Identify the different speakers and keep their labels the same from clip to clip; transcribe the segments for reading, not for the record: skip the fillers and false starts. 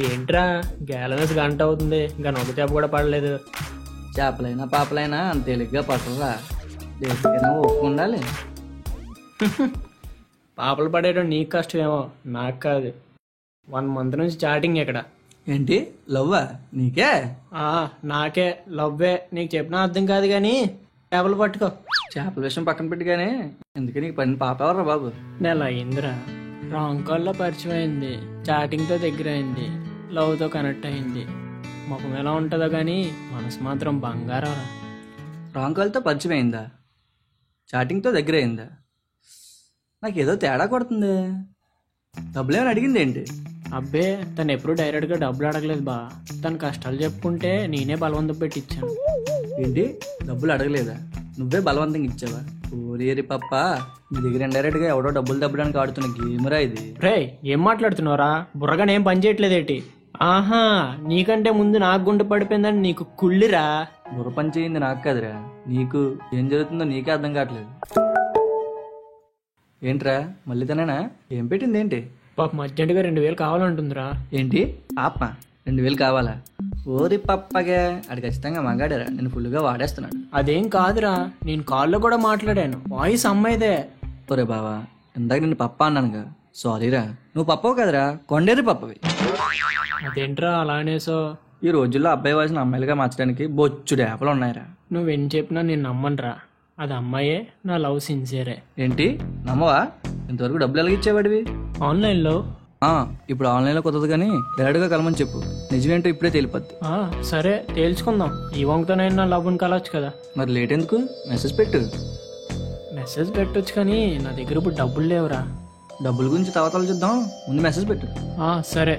Speaker 1: ఏంట్రా గ్యాలనస్ గంట అవుతుంది ఇంకా నొక్క చేప కూడా పడలేదు.
Speaker 2: చేపలైనా పాపలైనా అంత తేలిగ్గా పట్టరా, దేనికైనా ఒప్పు ఉండాలి.
Speaker 1: పాపలు పడేయడం నీకు కష్టమేమో, నాకు కాదు. 1 month నుంచి చాటింగ్ ఇక్కడ.
Speaker 2: ఏంటి లవ్వా నీకే?
Speaker 1: నాకే లవ్వే. నీకు చెప్పినా అర్థం కాదు కానీ చేపలు పట్టుకో.
Speaker 2: చేపల విషయం పక్కన పెట్టి కానీ ఎందుకే నీకు పని పాప ఎవర్రా బాబు?
Speaker 1: నెల అయిందిరా. రాంగ్ కాల్లో పరిచయం అయింది, చాటింగ్తో దగ్గర అయింది, లవ్తో కనెక్ట్ అయింది. ముఖం ఎలా ఉంటుందో కానీ మనసు మాత్రం బంగారం.
Speaker 2: రాంగ్ కాల్తో పరిచయం అయిందా? చాటింగ్తో దగ్గర అయిందా? నాకేదో తేడా కొడుతుంది. డబ్బులేమని అడిగింది ఏంటి?
Speaker 1: అబ్బే తను ఎప్పుడు డైరెక్ట్గా డబ్బులు అడగలేదు బా. తన కష్టాలు చెప్పుకుంటే నేనే బలవంతం పెట్టి ఇచ్చాను.
Speaker 2: ఏంటి డబ్బులు అడగలేదా? నువ్వే బలవంతంగా ఇచ్చావా? ఓరేరి పప్ప, నీ దగ్గర ఇండైరెక్ట్గా ఎవడో డబ్బులు దబ్బడానికి ఆడుతున్న గేమ్రా ఇది.
Speaker 1: రే ఏం మాట్లాడుతున్నావురా? బుర్రగానే ఏం పని చేయట్లేదేటి? ఆహా, నీకంటే ముందు నాకు గుండె పడిపోయిందని నీకు కుళ్ళిరా.
Speaker 2: బుర్ర పని చేయింది నాకు కాదురా, నీకు. ఏం జరుగుతుందో నీకే అర్థం కావట్లేదు. ఏంట్రా మళ్ళీ తనేనా? ఏం పెట్టింది ఏంటి?
Speaker 1: పాప అర్జెంటుగా 2000 కావాలంటుందిరా.
Speaker 2: ఏంటి పాప 2000 కావాలా? ఓరి పప్పగా, అది ఖచ్చితంగా మగాడరా, నేను ఫుల్గా వాడేస్తున్నాడు.
Speaker 1: అదేం కాదురా, నేను కాల్లో కూడా మాట్లాడాను, వాయిస్ అమ్మాయిదే.
Speaker 2: ఒరే బావా, ఇందాక నిన్ను పప్ప అన్నానుగా, సారీరా. నువ్వు పప్పవు కదరా, కొండేరి పప్పవి.
Speaker 1: అదేంట్రా అలా అనేసో?
Speaker 2: ఈ రోజుల్లో అబ్బాయి వాయిస్ని అమ్మాయిలుగా మార్చడానికి బొచ్చుడు యాప్లు ఉన్నాయిరా.
Speaker 1: నువ్వేం చెప్పినా నేను నమ్మనురా. అది అమ్మాయే, నా లవ్ సిన్సియరే.
Speaker 2: ఏంటి నమ్మవా? ఇంతవరకు డబ్బులు ఎలాగ ఇచ్చేవాడివి?
Speaker 1: ఆన్లైన్లో.
Speaker 2: ఇప్పుడు ఆన్లైన్లో కుదరదు కానీ డైరెక్ట్గా కలమని చెప్పు, నిజమేంటో ఇప్పుడే తెలిపద్ది.
Speaker 1: సరే తేల్చుకుందాం. ఈ వంకతోనైనా నా లవ్ని కలవచ్చు కదా.
Speaker 2: మరి లేట్ ఎందుకు? మెసేజ్ పెట్టు.
Speaker 1: మెసేజ్ పెట్టొచ్చు కానీ నా దగ్గర ఇప్పుడు డబ్బులు లేవురా.
Speaker 2: డబ్బుల గురించి తర్వాత చూద్దాం, ముందు మెసేజ్ పెట్టు.
Speaker 1: సరే.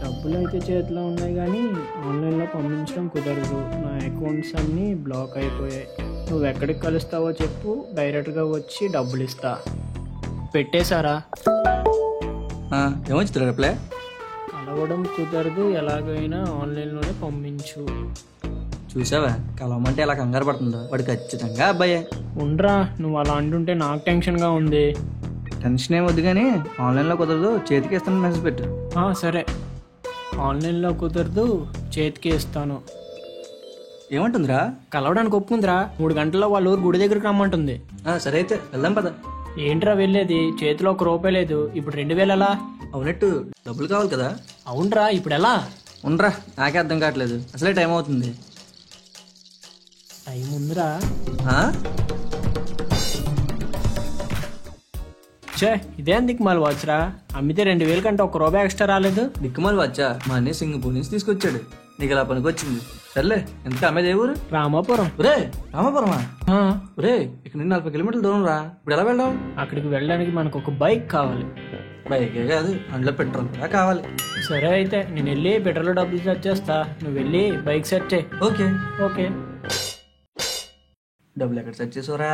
Speaker 1: డబ్బులు అయితే చేతిలో ఉన్నాయి కానీ ఆన్లైన్లో పంపించడం కుదరదు. నా అకౌంట్స్ అన్నీ బ్లాక్ అయిపోయాయి. నువ్వు ఎక్కడికి కలుస్తావో చెప్పు, డైరెక్ట్గా వచ్చి డబ్బులు ఇస్తా. పెట్టేశారా?
Speaker 2: ఏమొచ్చుతురా రిప్లై?
Speaker 1: కలవడం కుదరదు, ఎలాగైనా ఆన్లైన్లోనే పంపించు.
Speaker 2: చూసావా కలవమంటే ఎలా కంగారు పడుతుందో? వాడు ఖచ్చితంగా అబ్బాయే.
Speaker 1: ఉండరా, నువ్వు అలా అంటుంటే నాకు టెన్షన్గా ఉంది.
Speaker 2: టెన్షన్ ఏమొద్దు కానీ ఆన్లైన్లో కుదరదు, చేతికి ఇస్తాను మెసేజ్ పెట్టు.
Speaker 1: సరే, ఆన్లైన్లో కుదరదు, చేతికి ఇస్తాను.
Speaker 2: ఏమంటుందిరా?
Speaker 1: కలవడానికి ఒప్పుకుందిరా. 3 గంటల్లో వాళ్ళ ఊరు గుడి దగ్గరికి రమ్మంటుంది.
Speaker 2: సరే అయితే వెళ్దాం పద.
Speaker 1: ఏంట్రా వెళ్ళేది? చేతిలో 1 రూపాయి లేదు. ఇప్పుడు 2000 ఎలా?
Speaker 2: అవునట్టు డబ్బులు కావాలి కదా.
Speaker 1: అవునరా, ఇప్పుడు ఎలా?
Speaker 2: ఉండరా, నాకే అర్థం కావట్లేదు. అసలే టైం అవుతుంది.
Speaker 1: టైం ఉందిరా. ఇదేం దిక్కుమాలి వాచ్రా? అమ్మితే 2000 కంటే 1 రూపాయి ఎక్స్ట్రా రాలేదు.
Speaker 2: దిక్కుమాలి వచ్చా? మా అన్నయ్య సింగపూర్ నుంచి తీసుకొచ్చాడు, నీకు ఇలా పనికి వచ్చింది. సర్లే, ఎంత అమ్మేది ఏ ఊరు?
Speaker 1: రామాపురం.
Speaker 2: రే రామాపురమా? రే ఇక్కడ నుండి 40 కిలోమీటర్ల దూరం రా. ఇప్పుడు ఎలా వెళ్దాం?
Speaker 1: అక్కడికి వెళ్ళడానికి మనకు ఒక బైక్ కావాలి.
Speaker 2: బైకే కాదు, అందులో పెట్రోల్ కూడా కావాలి.
Speaker 1: సరే అయితే నేను వెళ్ళి పెట్రోల్ డబ్బులు సెట్ చేస్తా, నువ్వు వెళ్ళి బైక్ సెట్ చేయి.
Speaker 2: Okay
Speaker 1: okay.
Speaker 2: డబ్బులు ఎక్కడ సెట్ చేసావురా?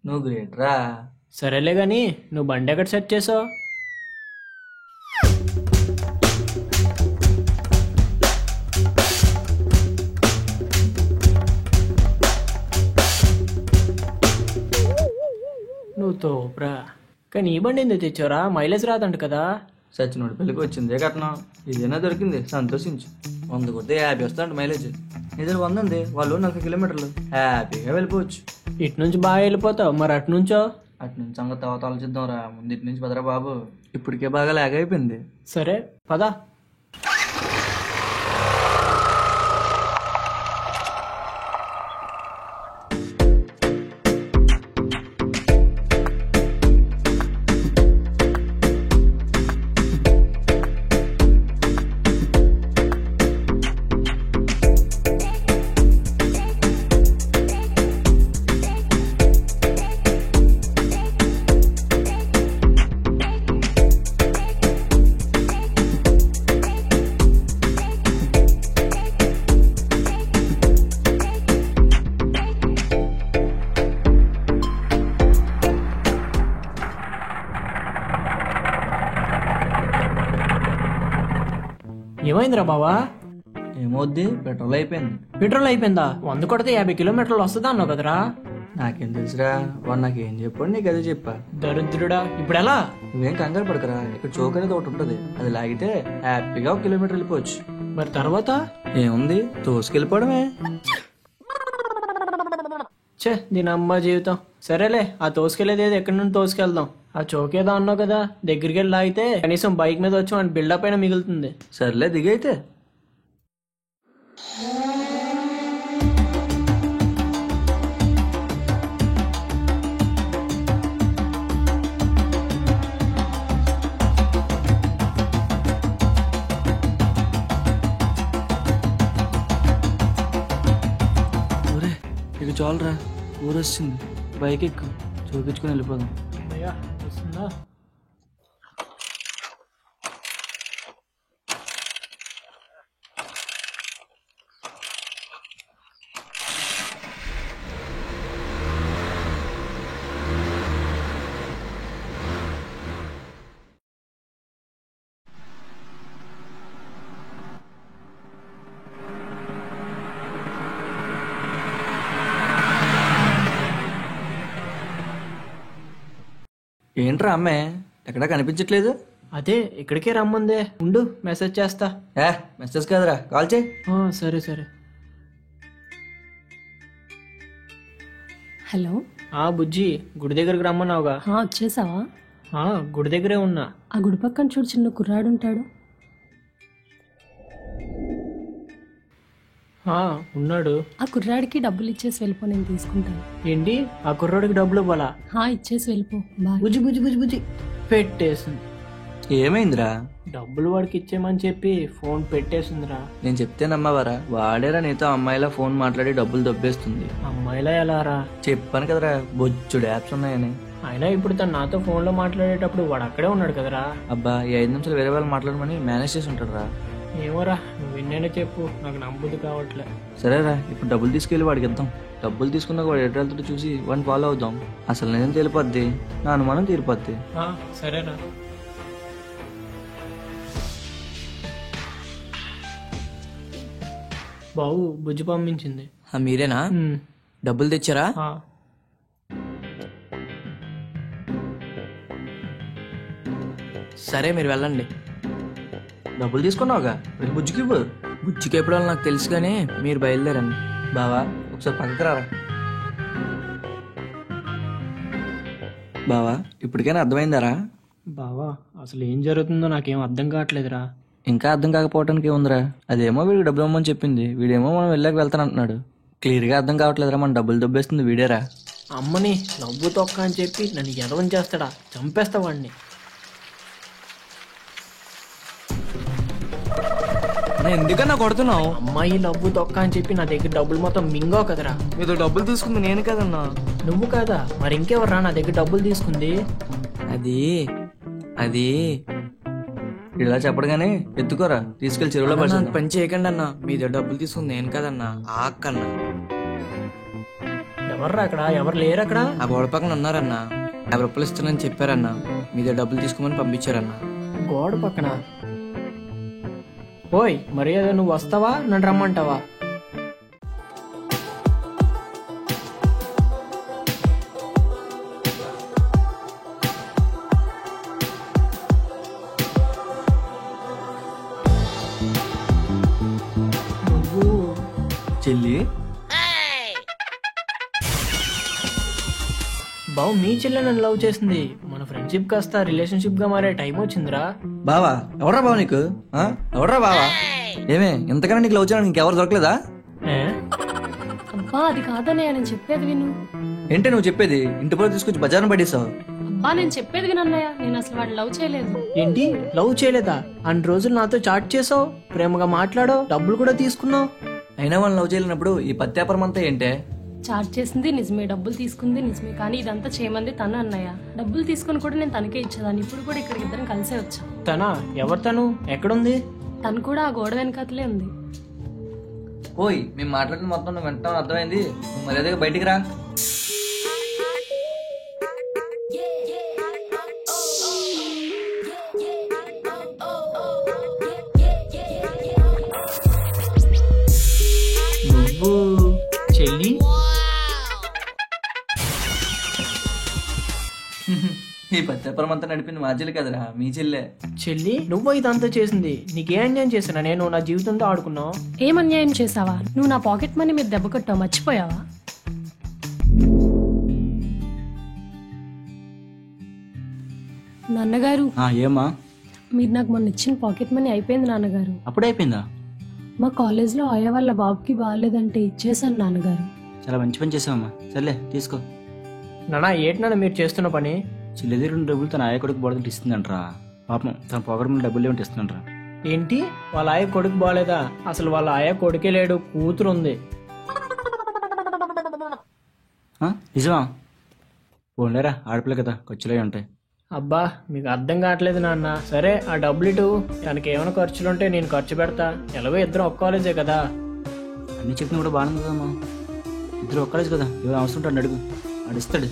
Speaker 2: నువ్వు గ్రేట్ రా.
Speaker 1: సరేలే గాని నువ్వు బండి ఎక్కడ సెట్ చేసావు? నువ్వు తోపురా. కానీ ఈ బండి ఎందుకు తెచ్చావురా? మైలేజ్ రాదంట కదా.
Speaker 2: సచినోడి పెళ్ళికి వచ్చిందే కట్నం, ఇదేనా దొరికింది, సంతోషించు. 100 కొడితే 50 వస్తాడు మైలేజ్. ఇద్దరు 100 ఉంది, వాళ్ళు 40 కిలోమీటర్లు, హ్యాపీగా వెళ్ళిపోవచ్చు.
Speaker 1: ఇటు నుంచి బాగా వెళ్ళిపోతావు, మరి అటు నుంచో?
Speaker 2: అటు నుంచి సంగతి తర్వాత ఆలోచిద్దాం రా, ముందు ఇటు నుంచి పదరా బాబు, ఇప్పటికే బాగా లాగ్ అయిపోయింది.
Speaker 1: సరే పదా. ఏమైందిరా బావా?
Speaker 2: ఏమవుద్ది, పెట్రోల్ అయిపోయింది.
Speaker 1: పెట్రోల్ అయిపోయిందా? 100 కొడితే 50 కిలోమీటర్లు వస్తుందా అన్నావు కదరా.
Speaker 2: నాకేం తెలుసురా, వాడు నాకేం చెప్పాడు, నీకు అదే చెప్పా.
Speaker 1: దరిద్రుడా, ఇప్పుడు ఎలా?
Speaker 2: నువ్వేం కంగారు పడకరా, ఇక్కడ చోక్ అనేది ఒకటి ఉంటుంది, అది లాగితే హ్యాపీగా 1 కిలోమీటర్ వెళ్ళిపోవచ్చు.
Speaker 1: మరి తర్వాత
Speaker 2: ఏముంది, తోసుకెళ్ళిపోవడమే.
Speaker 1: దీని అమ్మ జీవితం. సరేలే, ఆ తోసుకెళ్ళేది ఏదో ఎక్కడి నుండి తోసుకెళ్దాం. ఆ చౌకేదో అన్నావు కదా, దగ్గరికి వెళ్ళి ఆగితే కనీసం బైక్ మీద వచ్చి మన బిల్డప్ అయినా మిగులుతుంది.
Speaker 2: సర్లే, దిగైతే. ఇక చాలరా, ఊరొచ్చింది, బైక్ ఎక్కువ చూపించుకుని వెళ్ళిపోదాం.
Speaker 1: వస్తుందా?
Speaker 2: ఏంట్రా అమ్మే, ఎక్కడా కనిపించట్లేదు?
Speaker 1: అదే ఇక్కడికే రమ్మందే, ఉండు మెసేజ్ చేస్తా.
Speaker 2: మెసేజ్ కాదురా, కాల్ చేయి.
Speaker 1: సరే సరే.
Speaker 3: హలో.
Speaker 1: బుజ్జి, గుడి దగ్గరకు రమ్మన్నావుగా?
Speaker 3: వచ్చేసావా?
Speaker 1: గుడి దగ్గరే ఉన్నా.
Speaker 3: ఆ గుడి పక్కన చూడు, చిన్న కుర్రాడు ఉంటాడు.
Speaker 1: ఉన్నాడు.
Speaker 3: ఆ కుర్రాడికి డబ్బులు ఇచ్చేసి వెళ్ళిపో, నేను తీసుకుంటాను.
Speaker 1: ఏంటి, ఆ కుర్రాడికి డబ్బులు ఇవ్వాలా?
Speaker 3: ఇచ్చేసి వెళ్ళిపో. బాయ్.
Speaker 1: బుజ్జి బుజ్జి బుజ్జి బుజ్జి పెట్టేసింది.
Speaker 2: ఏమైందిరా?
Speaker 1: డబ్బులు వాడికి ఇచ్చేయమని చెప్పి ఫోన్ పెట్టేసిందిరా.
Speaker 2: నేను చెప్తే నమ్మవారా? వాడేరా నీతో అమ్మాయిలా ఫోన్ మాట్లాడి డబ్బులు దబ్బేస్తుంది.
Speaker 1: అమ్మాయిలా ఎలారా?
Speaker 2: చెప్పాను కదరా, బొచ్చుడు యాప్స్ ఉన్నాయని.
Speaker 1: అయినా ఇప్పుడు తను నాతో ఫోన్ లో మాట్లాడేటప్పుడు వాడు అక్కడే ఉన్నాడు కదరా.
Speaker 2: అబ్బా, ఈ 5 నిమిషాలు వేరే వాళ్ళు మాట్లాడమని మేనేజ్ చేసి ఉంటాడు రా.
Speaker 1: ఏమోరా, నువ్వు విన్నానే చెప్పు, నాకు నమ్మబుద్ధి కావట్లే.
Speaker 2: సరేరా, ఇప్పుడు డబ్బులు తీసుకెళ్ళి వాడికి ఇద్దాం. డబ్బులు తీసుకున్నాక వాడు ఎట్లా చూసి వాడిని ఫాలో అవుదాం. అసలు నిజం తెలిపోద్ది, నా అనుమానం తీరిపోద్ది.
Speaker 1: సరేరా. బాబు, బుజ్జి పంపించింది.
Speaker 4: మీరేనా? డబ్బులు తెచ్చారా? సరే, మీరు వెళ్ళండి.
Speaker 2: డబ్బులు తీసుకున్నావుగా, వెళ్ళి బుజ్జికి ఇవ్వు.
Speaker 4: బుజ్జికి ఎప్పుడో నాకు తెలుసు, కానీ మీరు బయలుదేరండి.
Speaker 2: బావా, ఒకసారి పక్కకు రారా. బావా, ఇప్పటికైనా అర్థమైందారా?
Speaker 1: బావా, అసలు ఏం జరుగుతుందో నాకేం అర్థం కావట్లేదురా.
Speaker 2: ఇంకా అర్థం కాకపోవటానికి ఏముందిరా, అదేమో వీడికి డబ్బులు ఇవ్వమని చెప్పింది, వీడేమో మనం వెళ్ళాక వెళ్తానంటున్నాడు. క్లియర్గా అర్థం కావట్లేదురా, మన డబ్బులు దొబ్బేస్తుంది వీడేరా.
Speaker 1: అమ్మని నవ్వు తొక్క అని చెప్పి నన్ను ఎదవం చేస్తాడా, చంపేస్తా వాడిని.
Speaker 4: ఎందుకన్నా కొడుతున్నావు?
Speaker 1: అమ్మాయి నవ్వు తొక్క అని చెప్పి నా దగ్గర డబ్బులు మొత్తం మింగావు కదరా.
Speaker 4: మీతో డబ్బులు తీసుకుంది నేను కదన్నా.
Speaker 1: నువ్వు కాదా? మరి ఇంకెవర్రా నా దగ్గర డబ్బులు తీసుకుంది?
Speaker 4: అది
Speaker 2: ఇలా చెప్పడగానే ఎత్తుకోరా, తీసుకెళ్లి చెరువులో
Speaker 4: పని చేయకండి అన్న, మీద డబ్బులు తీసుకుంది నేను కదన్నా, ఆ అక్కన్నా.
Speaker 1: ఎవర్రా అక్కడ? ఎవరు లేరు అక్కడ.
Speaker 4: ఆ గోడ పక్కన ఉన్నారన్నా, 50 రూపాయలు ఇస్తానని చెప్పారన్నా, మీద డబ్బులు తీసుకోమని పంపించారన్నా.
Speaker 1: గోడ పక్కన? ఓయ్, మరి ఏదో నువ్వు వస్తావా, నన్ను రమ్మంటావా?
Speaker 2: చెల్లి,
Speaker 1: బావు, మీ చెల్లె నన్ను లవ్ చేసింది. మన ఫ్రెండ్షిప్ కాస్త రిలేషన్షిప్ గా మారే టైం వచ్చిందిరా.
Speaker 2: బావా, ఎవడ్రా బావ నీకు? ఎవడ్రా బావా? ఏమే, ఇంతకన్నా నీకు లవ్ చేయడానికి ఇంకెవరు దొరకలేదా?
Speaker 3: అబ్బా, అది కాదన్నయ్య, నేను చెప్పేది విను.
Speaker 2: ఏంటి నువ్వు చెప్పేది? ఇంటి పొలం తీసుకొచ్చి బజార్ను పడేసావు.
Speaker 3: అబ్బా, నేను చెప్పేది వినన్నయ్య, నేను అసలు వాడిని లవ్ చేయలేదు.
Speaker 1: ఏంటి, లవ్ చేయలేదా? అన్ని రోజులు నాతో చాట్ చేసావు, ప్రేమగా మాట్లాడావు, డబ్బులు కూడా తీసుకున్నావు.
Speaker 2: అయినా వాళ్ళని లవ్ చేయలేనప్పుడు ఈ పత్యాపరం అంతా ఏంటే?
Speaker 3: చార్జ్ చేసింది నిజమే, డబ్బులు తీసుకుంది నిజమే, కానీ ఇదంతా చేయమంది తను అన్నయ్య. డబ్బులు తీసుకుని కూడా నేను తనకే ఇచ్చేదాన్ని. ఇప్పుడు కూడా ఇక్కడికి ఇద్దరం కలిసే వచ్చాం.
Speaker 1: తనా? ఎవరు తను? ఎక్కడుంది?
Speaker 3: తను కూడా ఆ గోడ వెనకాతలే ఉంది.
Speaker 2: ఓయ్, మేము మాట్లాడిన మొత్తం నువ్వు వింటావు, అర్థమైంది? నువ్వు మర్యాదగా బయటికి రా. వ్యాపారం అంతా నడిపింది మా చెల్లి కదరా, మీ చెల్లె.
Speaker 1: చెల్లి నువ్వు ఇదంతా చేసింది? నీకే అన్యాయం చేసినా నేను నా జీవితంతో ఆడుకున్నావు?
Speaker 3: ఏం అన్యాయం చేసావా? నువ్వు నా పాకెట్ మనీ మీద దెబ్బ కొట్టావు, మర్చిపోయావా? నాన్నగారు,
Speaker 4: ఏమా?
Speaker 3: మీరు నాకు మొన్న ఇచ్చిన పాకెట్ మనీ అయిపోయింది నాన్నగారు.
Speaker 4: అప్పుడే అయిపోయిందా?
Speaker 3: మా కాలేజ్లో అయ్యా వాళ్ళ బాబుకి బాగాలేదంటే ఇచ్చేసాను నాన్నగారు.
Speaker 4: చాలా మంచి పని చేసావమ్మా. సర్లే తీసుకో.
Speaker 1: నానా ఏంటి నాన్న మీరు చేస్తున్న పని?
Speaker 4: చెల్లి దగ్గర ఉన్న డబ్బులు తన ఆయ కొడుకు బోడదంటే ఇస్తుందంటరా. పాపం తన పొగడ మీద డబ్బులు ఏమిటి ఇస్తుందంటరా.
Speaker 1: ఏంటి వాళ్ళ ఆయ కొడుకు బాగాలేదా? అసలు వాళ్ళ ఆయ కొడుకే లేడు, కూతురు ఉంది.
Speaker 4: నిజమా? పోలేరా, ఆడపిల్ల కదా, ఖర్చులే ఉంటాయి.
Speaker 1: అబ్బా మీకు అర్థం కావట్లేదు నాన్న. సరే ఆ డబ్బులు ఇటు, తనకి ఏమైనా ఖర్చులుంటే నేను ఖర్చు పెడతా. ఎలాగో ఇద్దరం ఒక్క కాలేజే కదా.
Speaker 4: అన్ని చెప్పినా కూడా బాగుంది కదమ్మా. ఇద్దరు ఒక్కలేజ్ కదా, ఎవరు అవసరం ఉంటాడు అడుగు, ఆడిస్తాడు.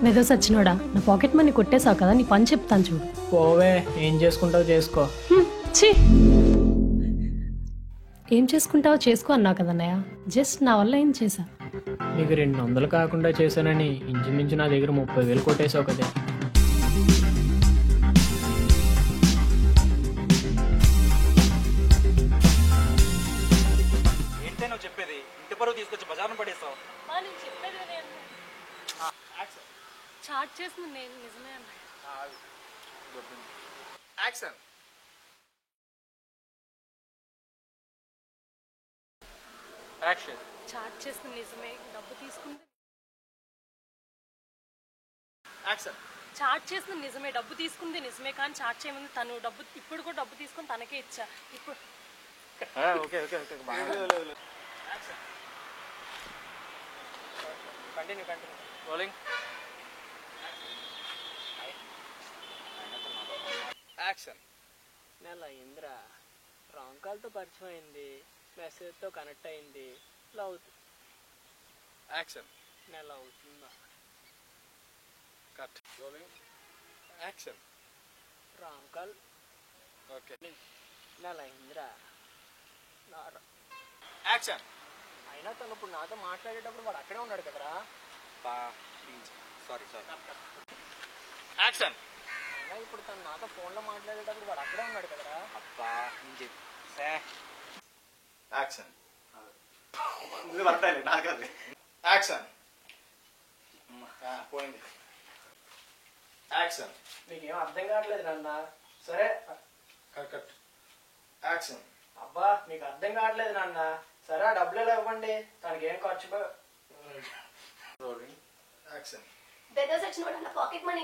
Speaker 3: మెదో సచ్చినోడా, నా పాకెట్ మనీ కొట్టేశావు కదా, నీ పని చెప్తాను చూడు.
Speaker 1: పోవే, ఏం చేసుకుంటావు చేసుకో.
Speaker 3: ఛీ! ఏం చేసుకుంటావో చేసుకో అన్నావు కదన్నయ్య. జస్ట్ నా వల్ల ఏం చేశా?
Speaker 1: నీకు 200 కాకుండా చేశానని ఇంచుమించు నా దగ్గర 30,000 కొట్టేశావు కదా.
Speaker 2: ఏంటే నువ్వు చెప్పేది? ఇంటి పరువు తీసుకొచ్చి బజార్ను పడేస్తావు.
Speaker 3: చాట్ చేసింది నేను, నిజమే అన్నయ్య.
Speaker 2: యాక్షన్. యాక్షన్.
Speaker 3: చాట్ చేసింది నిజమే, డబ్బు తీసుకుంది.
Speaker 2: యాక్షన్.
Speaker 3: చాట్ చేసింది నిజమే, డబ్బు తీసుకుంది నిజమే, కానీ చాట్ చేయమంది తను. డబ్బు ఇప్పుడు కూడా డబ్బు తీసుకొని తనకే ఇచ్చా. ఇప్పుడు
Speaker 2: okay okay okay.
Speaker 1: Continue continue.
Speaker 2: Rolling. Action.
Speaker 1: నెల ఇంద్ర రాంగ్ కాల్తో పరిచయం అయింది, మెసేజ్తో కనెక్ట్ అయింది, లవ్.
Speaker 2: యాక్షన్.
Speaker 1: నెల అవుతుందా?
Speaker 2: Cut. Rolling. Action.
Speaker 1: Wrong call.
Speaker 2: Okay.
Speaker 1: నెల ఇంద్ర
Speaker 2: యాక్షన్.
Speaker 1: అయినా తను ఇప్పుడు నాతో మాట్లాడేటప్పుడు వాడు అక్కడే ఉన్నాడు కదరా.
Speaker 2: Sorry sorry. యాక్షన్.
Speaker 1: అయినా ఇప్పుడు తను నాతో ఫోన్లో మాట్లాడేటప్పుడు వాడు అక్కడే ఉన్నాడు కదరా.
Speaker 2: అబ్బా యాక్షన్. యాక్షన్. పోయింది. యాక్షన్.
Speaker 1: నీకేం అర్థం కావట్లేదు నాన్న. సరే
Speaker 2: కట్. యాక్షన్.
Speaker 1: అబ్బా మీకు అర్థం కావట్లేదు నాన్న. సరే ఆ డబ్బులు ఎలా ఇవ్వండి, తనకి ఏం ఖర్చు.
Speaker 2: రోలింగ్. యాక్షన్.
Speaker 5: పెద్ద సచిన పాకెట్ మనీ